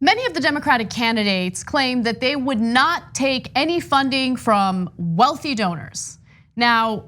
Many of the Democratic candidates claim that they would not take any funding from wealthy donors. Now,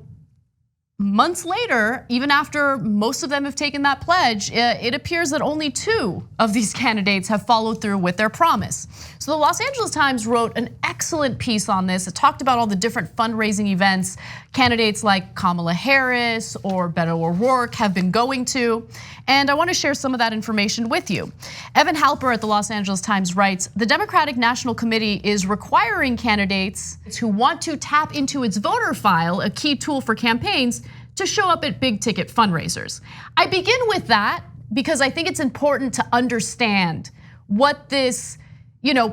months later, even after most of them have taken that pledge, it appears that only 2 of these candidates have followed through with their promise. So the Los Angeles Times wrote an excellent piece on this. It talked about all the different fundraising events candidates like Kamala Harris or Beto O'Rourke have been going to. And I want to share some of that information with you. Evan Halper at the Los Angeles Times writes, the Democratic National Committee is requiring candidates who want to tap into its voter file, a key tool for campaigns, to show up at big ticket fundraisers. I begin with that because I think it's important to understand what this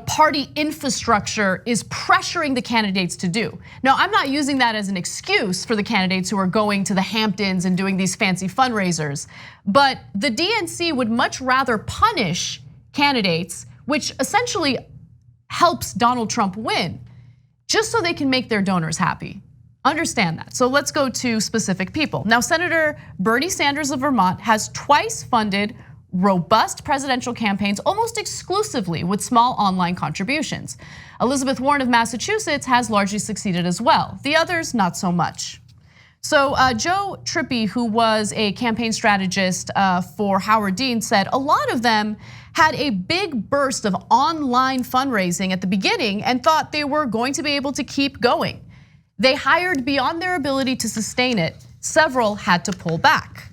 party infrastructure is pressuring the candidates to do. Now, I'm not using that as an excuse for the candidates who are going to the Hamptons and doing these fancy fundraisers, but the DNC would much rather punish candidates, which essentially helps Donald Trump win, just so they can make their donors happy. Understand that. So let's go to specific people. Now, Senator Bernie Sanders of Vermont has twice funded robust presidential campaigns almost exclusively with small online contributions. Elizabeth Warren of Massachusetts has largely succeeded as well. The others, not so much. So Joe Trippi, who was a campaign strategist for Howard Dean, said a lot of them had a big burst of online fundraising at the beginning and thought they were going to be able to keep going. They hired beyond their ability to sustain it. Several had to pull back.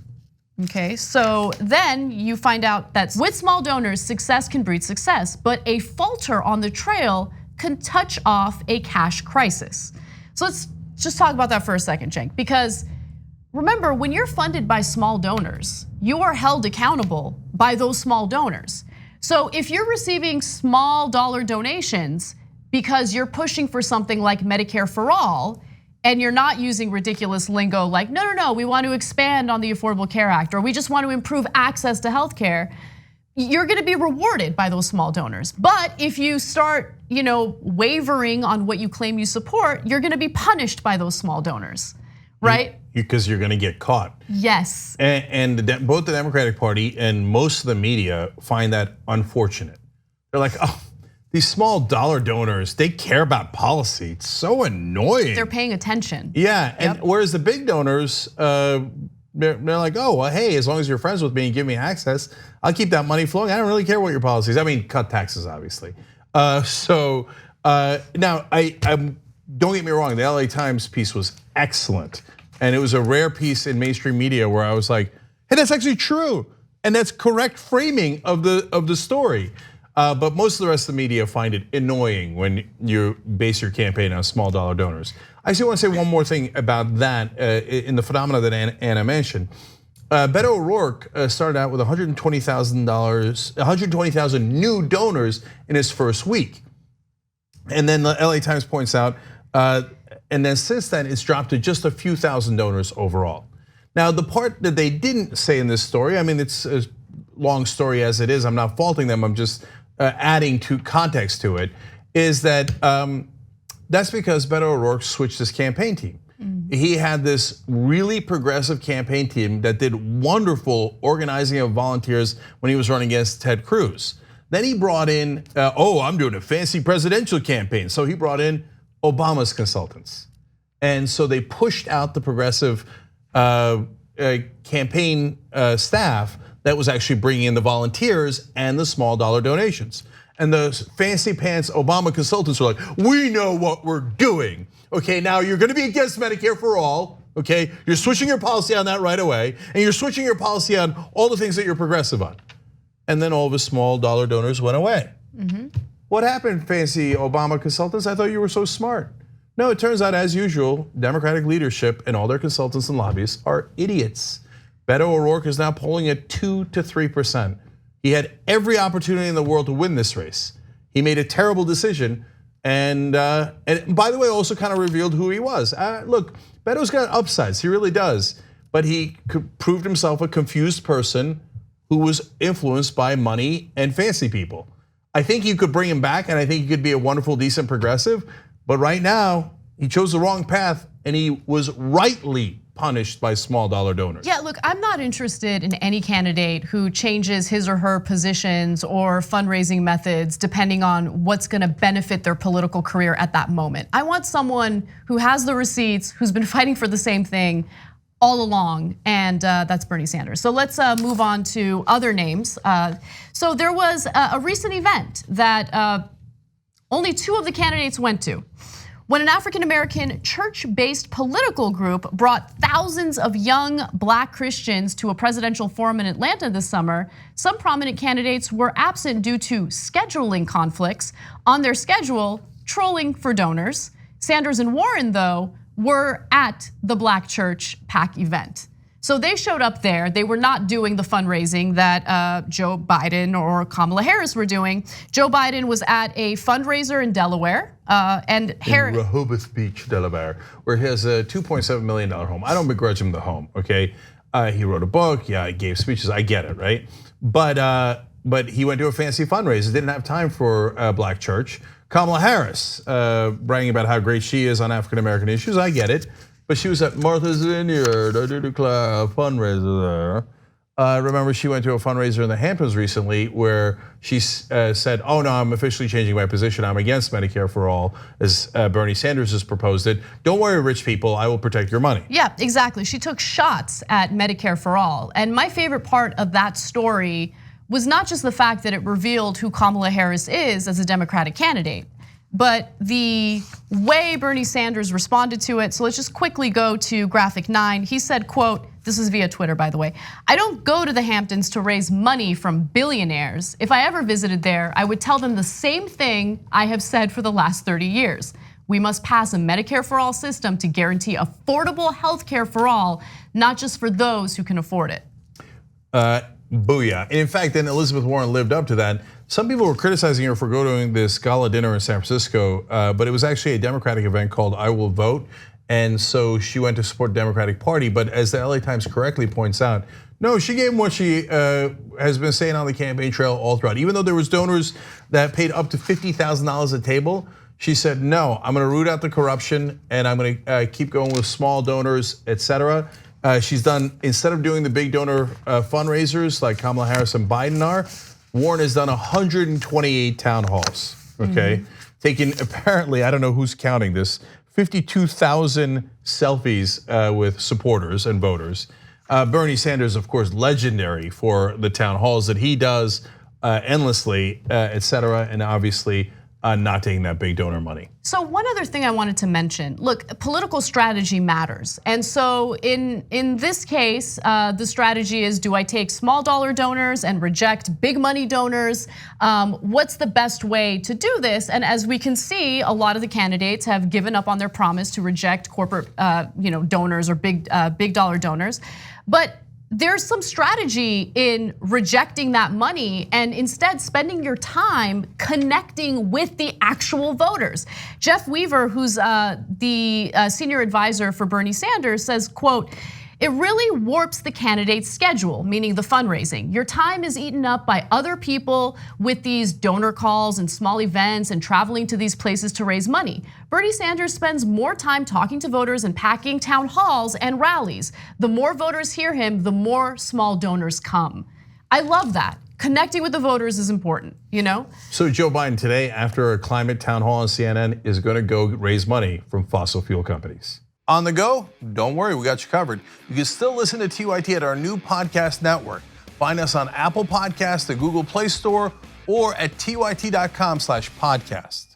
Okay, so then you find out that with small donors, success can breed success, but a falter on the trail can touch off a cash crisis. So let's just talk about that for a second, Cenk, because remember, when you're funded by small donors, you are held accountable by those small donors. So if you're receiving small dollar donations because you're pushing for something like Medicare for all, and you're not using ridiculous lingo like, no, we want to expand on the Affordable Care Act, or we just want to improve access to healthcare, you're gonna be rewarded by those small donors. But if you start wavering on what you claim you support, you're gonna be punished by those small donors, right? Because you're gonna get caught. Yes. And both the Democratic Party and most of the media find that unfortunate. They're like, oh, these small dollar donors, they care about policy. It's so annoying. They're paying attention. Yeah, and whereas the big donors, they're like, oh, well, hey, as long as you're friends with me and give me access, I'll keep that money flowing. I don't really care what your policy is. I mean, cut taxes, obviously. Now, don't get me wrong, the LA Times piece was excellent. And it was a rare piece in mainstream media where I was like, hey, that's actually true. And that's correct framing of the story. But most of the rest of the media find it annoying when you base your campaign on small dollar donors. I just want to say one more thing about that in the phenomena that Anna mentioned. Beto O'Rourke started out with $120,000 new donors in his first week. And then the LA Times points out, and then since then it's dropped to just a few thousand donors overall. Now, the part that they didn't say in this story, I mean, it's a long story as it is, I'm not faulting them, I'm just adding to context to it, is that that's because Beto O'Rourke switched his campaign team. He had this really progressive campaign team that did wonderful organizing of volunteers when he was running against Ted Cruz. Then he brought in, I'm doing a fancy presidential campaign. So he brought in Obama's consultants. And so they pushed out the progressive campaign staff that was actually bringing in the volunteers and the small dollar donations. And those fancy pants Obama consultants were like, we know what we're doing. Okay, now you're gonna be against Medicare for all, okay? You're switching your policy on that right away, and you're switching your policy on all the things that you're progressive on. And then all of his small dollar donors went away. What happened, fancy Obama consultants? I thought you were so smart. No, it turns out, as usual, Democratic leadership and all their consultants and lobbyists are idiots. Beto O'Rourke is now polling at 2 to 3%. He had every opportunity in the world to win this race. He made a terrible decision, and by the way, also kind of revealed who he was. Look, Beto's got upsides, he really does, but he proved himself a confused person who was influenced by money and fancy people. I think you could bring him back, and I think he could be a wonderful, decent progressive, but right now, he chose the wrong path, and he was rightly punished by small dollar donors. Yeah, look, I'm not interested in any candidate who changes his or her positions or fundraising methods depending on what's gonna benefit their political career at that moment. I want someone who has the receipts, who's been fighting for the same thing all along, and that's Bernie Sanders. So let's move on to other names. So there was a recent event that only 2 of the candidates went to. When an African-American church-based political group brought thousands of young Black Christians to a presidential forum in Atlanta this summer, some prominent candidates were absent due to scheduling conflicts on their schedule, trolling for donors. Sanders and Warren, though, were at the Black Church PAC event. So they showed up there. They were not doing the fundraising that Joe Biden or Kamala Harris were doing. Joe Biden was at a fundraiser in Delaware, and Harris. In Rehoboth Beach, Delaware, where he has a $2.7 million home. I don't begrudge him the home, okay? He wrote a book, yeah, he gave speeches, I get it, right? But he went to a fancy fundraiser, didn't have time for a Black church. Kamala Harris, bragging about how great she is on African American issues, I get it. But she was at Martha's Vineyard, I did a fundraiser there. Remember, she went to a fundraiser in the Hamptons recently where she said, oh no, I'm officially changing my position. I'm against Medicare for all, as Bernie Sanders has proposed it. Don't worry, rich people, I will protect your money. Yeah, exactly. She took shots at Medicare for all. And my favorite part of that story was not just the fact that it revealed who Kamala Harris is as a Democratic candidate, but the way Bernie Sanders responded to it. So let's just quickly go to graphic 9. He said, quote, this is via Twitter, by the way, I don't go to the Hamptons to raise money from billionaires. If I ever visited there, I would tell them the same thing I have said for the last 30 years. We must pass a Medicare for all system to guarantee affordable healthcare for all, not just for those who can afford it. Booyah. And in fact, then Elizabeth Warren lived up to that. Some people were criticizing her for going to this gala dinner in San Francisco, but it was actually a Democratic event called I Will Vote. And so she went to support the Democratic Party. But as the LA Times correctly points out, no, she gave them what she has been saying on the campaign trail all throughout. Even though there was donors that paid up to $50,000 a table, she said, no, I'm gonna root out the corruption and I'm gonna keep going with small donors, etc. She's done, instead of doing the big donor fundraisers like Kamala Harris and Biden are, Warren has done 128 town halls, okay? Taking apparently, I don't know who's counting this, 52,000 selfies with supporters and voters. Bernie Sanders, of course, legendary for the town halls that he does endlessly, etc. And obviously not taking that big donor money. So one other thing I wanted to mention, look, political strategy matters. And so in this case, the strategy is, do I take small dollar donors and reject big money donors? What's the best way to do this? And as we can see, a lot of the candidates have given up on their promise to reject corporate donors or big dollar donors. But there's some strategy in rejecting that money and instead spending your time connecting with the actual voters. Jeff Weaver, who's the senior advisor for Bernie Sanders, says, quote, it really warps the candidate's schedule, meaning the fundraising. Your time is eaten up by other people with these donor calls and small events and traveling to these places to raise money. Bernie Sanders spends more time talking to voters and packing town halls and rallies. The more voters hear him, the more small donors come. I love that. Connecting with the voters is important, you know? So Joe Biden today, after a climate town hall on CNN, is gonna go raise money from fossil fuel companies. On the go? Don't worry, we got you covered. You can still listen to TYT at our new podcast network. Find us on Apple Podcasts, the Google Play Store, or at tyt.com/podcast.